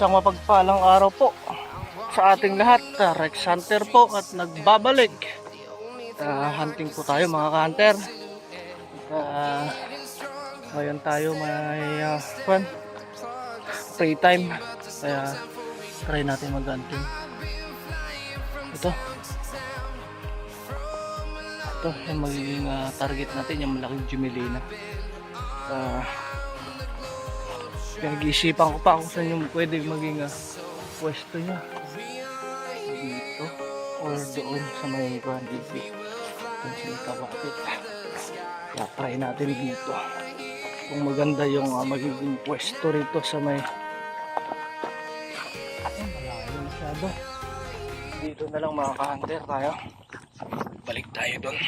Isang mapagpalang araw po sa ating lahat. Rex Hunter po at nagbabalik. Hunting po tayo mga ka-hunter. Ngayon tayo may free time. Kaya try natin mag-hunting. Ito yung magiging target natin, yung malaking Jumelina. Pinag-iisipan ko pa kung saan yung pwede maging pwesto niya, dito or doon sa may Grand Ibi, doon sa may Kawakit. Kaya try natin dito kung maganda yung magiging pwesto rito sa may malayo masyado. Dito na lang mga ka-hunter tayo, balik tayo doon.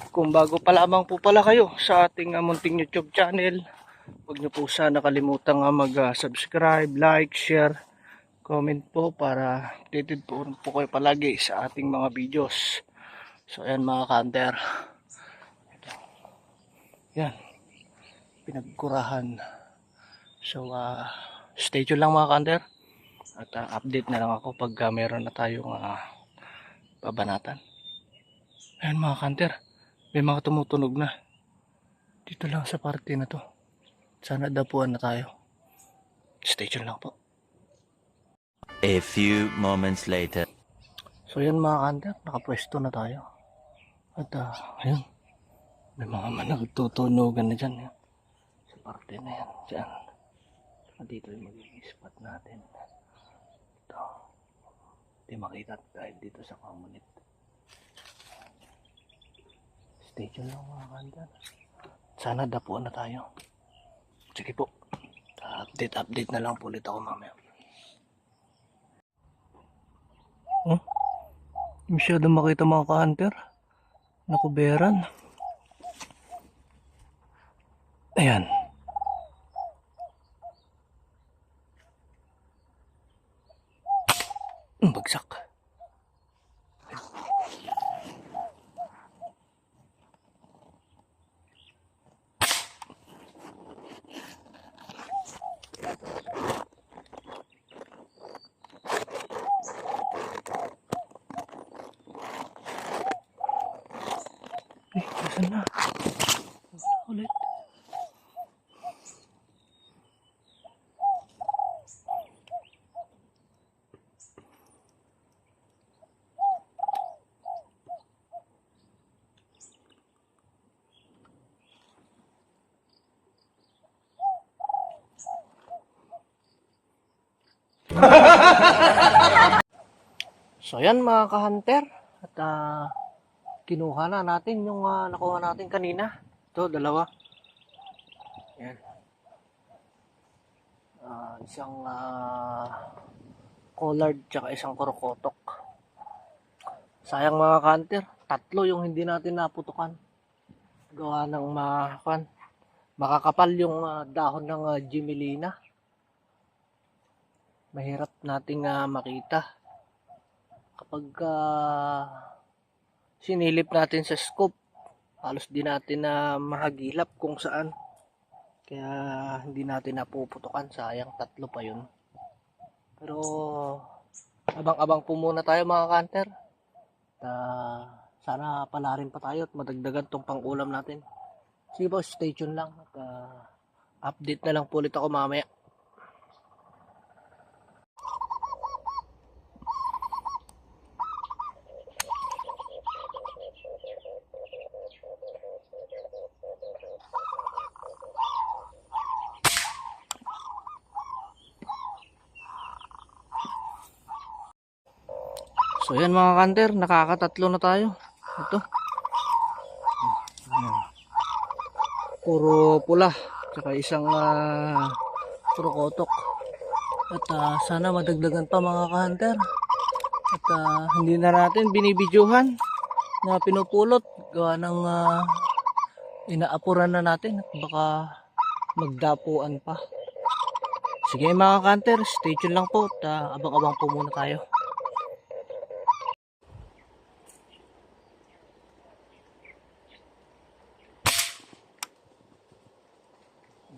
Kung bago pa lamang po pala kayo sa ating munting YouTube channel, huwag nyo po sana kalimutang mag-subscribe, like, share, comment po para updated po kayo palagi sa ating mga videos. So ayan mga ka-hunter, yan, pinagkurahan. So stay tuned lang mga ka-hunter at update na lang ako pag meron na tayong babanatan. Ayan mga ka-hunter, may mga tumutunog na dito lang sa parte na to. Sana dapuan na tayo. Stay tuned lang po. A few moments later. So yan mga ka-hunter, nakapwesto na tayo. At ayun, may mga nagtutunugan na dyan. Yan. Sa parte na yan, dyan. At dito yung magiging spot natin. Ito, hindi makita dahil dito sa community. Stay tuned lang mga ka-hunter. Sana dapuan na tayo. Sige po, update na lang po ulit ako mamaya. Masyadong makita mga ka-hunter, nakuberan. Ayan. Bagsak. Nasaan na? Ulit. So yan mga ka-hunter, at kinuha na natin yung nakuha natin kanina. Ito, dalawa. Yan. Isang collard tsaka isang korokotok. Sayang mga ka-hunter, tatlo yung hindi natin naputukan. Gawa ng makakapal yung dahon ng Jumelina. Mahirap nating makita kapag sinilip natin sa scope. Halos di natin mahagilap kung saan, kaya hindi natin napuputukan. Sayang, tatlo pa yun. Pero abang-abang po muna tayo mga ka-hunter. Sana palarin pa tayo at madagdagan tong pang-ulam natin. Sige po, stay tuned lang at update na lang po ulit ako mamaya. So yan mga ka-hunter, nakakatatlo na tayo. Ito. Puro pula, tsaka isang korokotok. At sana madagdagan pa mga ka-hunter. At hindi na natin binibidyohan na pinupulot. Gawa ng inaapuran na natin at baka magdapuan pa. Sige mga ka-hunter, stay tuned lang po at abang-abang po muna tayo.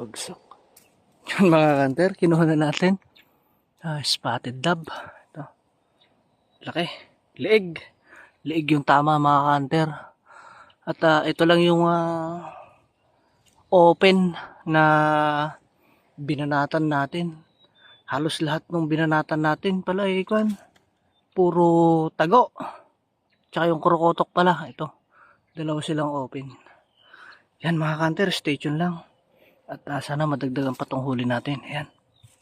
Bagsak. Yan mga kanter, kinuha na natin. Spotted dove. Ito. Laki. Liig. Liig yung tama mga kanter. At ito lang yung open na binanatan natin. Halos lahat ng binanatan natin pala puro tago. Tsaka yung krokotok pala. Ito. Dalawa silang open. Yan mga kanter, stay tuned lang. At sana madagdagan pa tong huli natin. Ayan.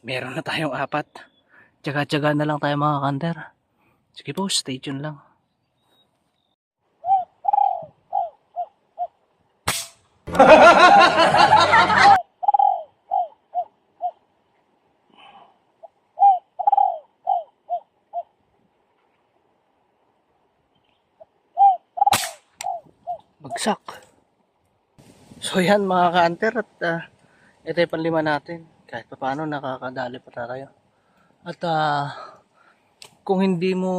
Meron na tayong 4. Tsaga-tsaga na lang tayo mga kanter. Sige po, stay tuned lang. Bagsak. So yan mga ka-hunter at ito yung panlima natin. Kahit pa paano nakakadali pa tayo. At kung hindi mo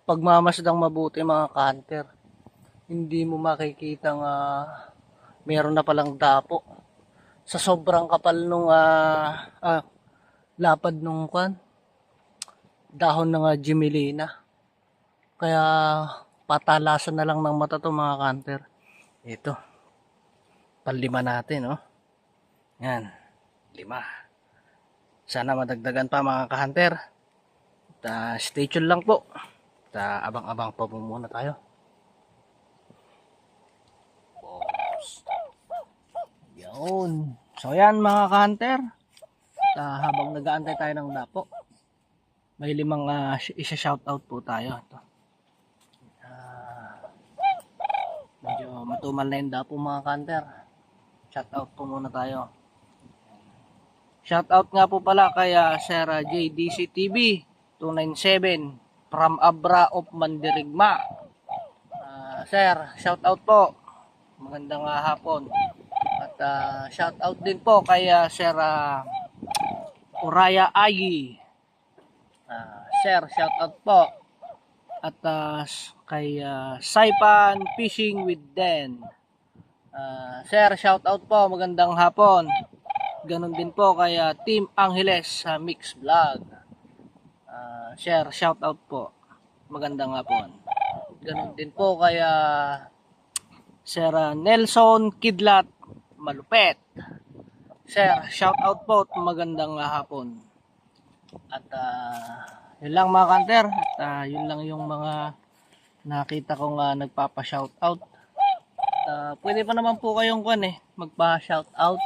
pagmamasdang mabuti mga ka-hunter, hindi mo makikita meron na palang dapo. Sa sobrang kapal nung lapad nung dahon ng Gemelina. Kaya patalasan na lang ng mata to mga ka-hunter. Ito. Panlima natin, oh. Yan. 5. Sana madagdagan pa mga ka-hunter. Stay tuned lang po. Abang-abang pa muna tayo. Yun. So yan mga ka-hunter. Habang nag-aantay tayo ng dapo, may 5 isa-shoutout po tayo. Ito. Medyo matumal na yung dapo mga ka-hunter. Shoutout po muna tayo. Shoutout nga po pala kay Sir JDC TV 297 from Abra of Mandirigma. Sir, shoutout po. Magandang hapon. At shoutout din po kay Sir Uraya Ayi. Sir, shoutout po. At kay Saipan Fishing with Den. Sir, shoutout po. Magandang hapon. Ganon din po kay Team Angeles sa Mix Vlog. Sir, shoutout po. Magandang hapon. Ganon din po kay Sir Nelson Kidlat Malupet. Sir, shoutout po. Magandang hapon. At yun lang mga kanter. At yun lang yung mga nakita kong nagpapa-shoutout. Pwede pa naman po kayong magpa-shoutout.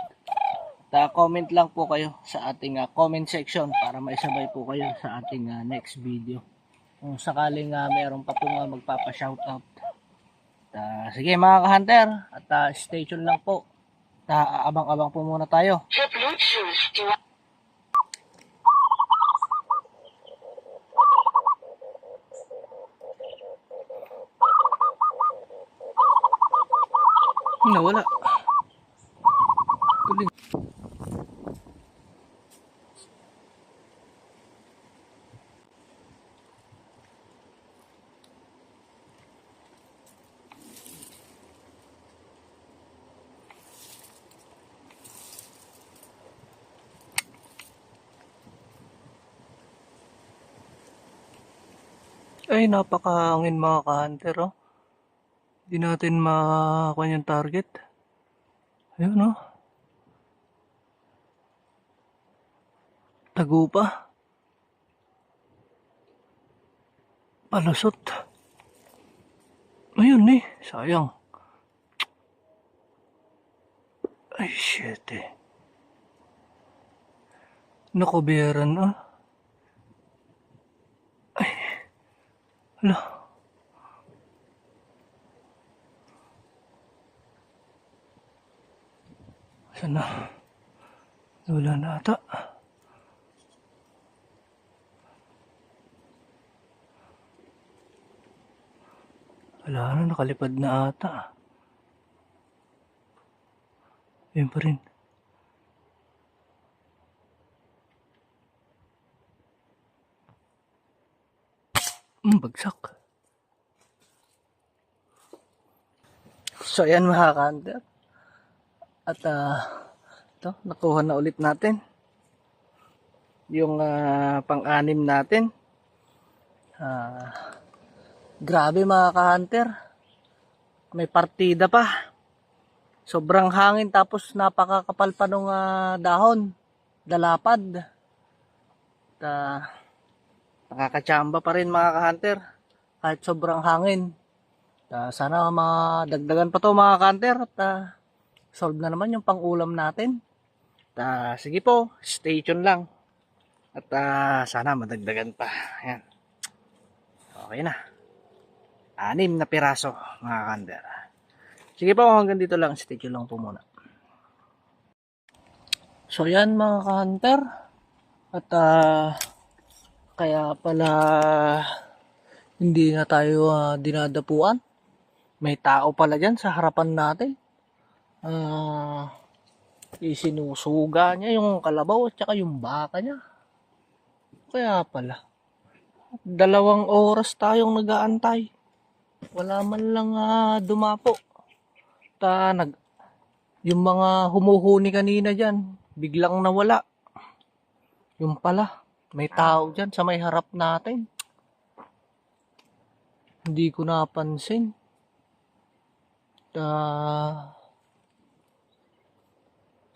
Comment lang po kayo sa ating comment section para maisabay po kayo sa ating next video. Kung sakaling meron pa pong magpapa-shoutout. Sige mga ka-hunter, at stay tuned lang po. Abang-abang po muna tayo. Nawala. Tuloy. Ay, napakahangin mga ka-hunter, oh. Hindi natin makakuha yung target. Ayun, oh. Tago pa. Palusot. Ayun sayang. Ay, shit Nakubiyaran, Ay, hala. Saan na? Wala na ata. Wala na, nakalipad na ata. Ayun pa rin. Bagsak. So ayan mga ka-hunter. At Ito, nakuha na ulit natin. Yung pang-anim natin. Grabe mga ka-hunter. May partida pa. Sobrang hangin tapos napakakapal pa nung dahon. Dalapad. At, nakakachamba pa rin mga ka-hunter. Kahit sobrang hangin. Sana madagdagan pa to mga ka-hunter. At solve na naman yung pang-ulam natin. Sige po, stay tuned lang. At sana madagdagan pa. Ayan. Okay na. 6 na piraso mga ka-hunter. Sige po, hanggang dito lang. Stay tuned lang po muna. So yan mga ka-hunter. At kaya pala hindi na tayo dinadapuan. May tao pala dyan sa harapan natin. Isinusuga niya yung kalabaw at saka yung baka niya. Kaya pala. 2 oras tayong nag-aantay. Wala man lang dumapo. Yung mga humuhuni kanina dyan, biglang nawala. Yung pala, may tao dyan sa may harap natin. Hindi ko napansin.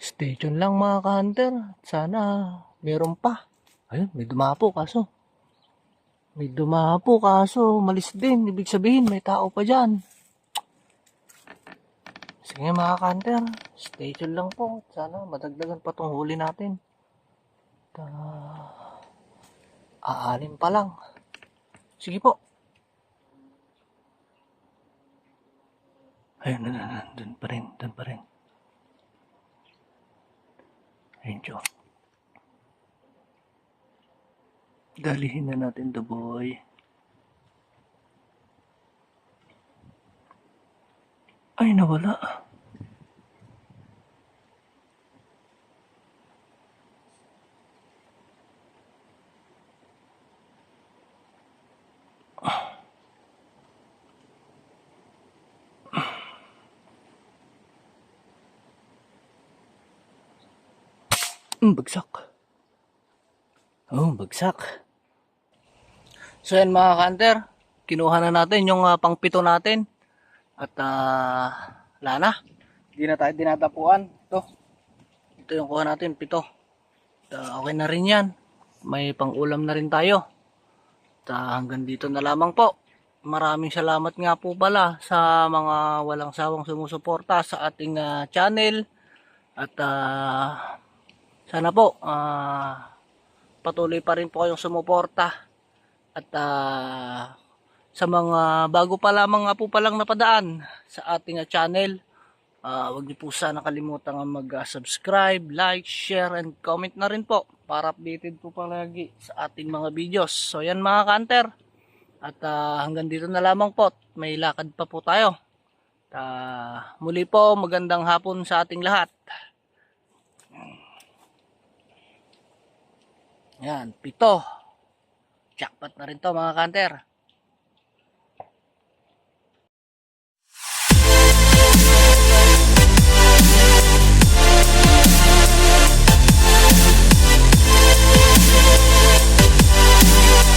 Stay tuned lang mga ka-hunter. Sana meron pa. Ayun, may dumapo kaso. Malis din. Ibig sabihin, may tao pa dyan. Sige mga ka-hunter, stay tuned lang po. Sana madagdagan pa tong huli natin. Aalim pa lang. Sige po. Ayun, dun pa rin. Ayun, Diyo. Dalihin na natin the boy. Ay, nawala. Bagsak. Bagsak. So yan mga ka-hunter, kinuha na natin yung pang-pito natin. At wala na. Hindi na tayo dinadapuan. Ito yung kuha natin, 7. Okay na rin yan. May pang-ulam na rin tayo. Hanggang dito na lamang po. Maraming salamat nga po pala sa mga walang sawang sumusuporta sa ating channel. At sana po patuloy pa rin po kayong sumuporta. At sa mga bago pa lamang nga po palang napadaan sa ating channel, huwag niyo po sana kalimutan mag-subscribe, like, share, and comment na rin po para updated po palagi sa ating mga videos. So yan mga ka-hunter. At hanggang dito na lamang po. May lakad pa po tayo. Muli po, magandang hapon sa ating lahat. Yan, 7. Jackpot na rin to mga ka-hunter.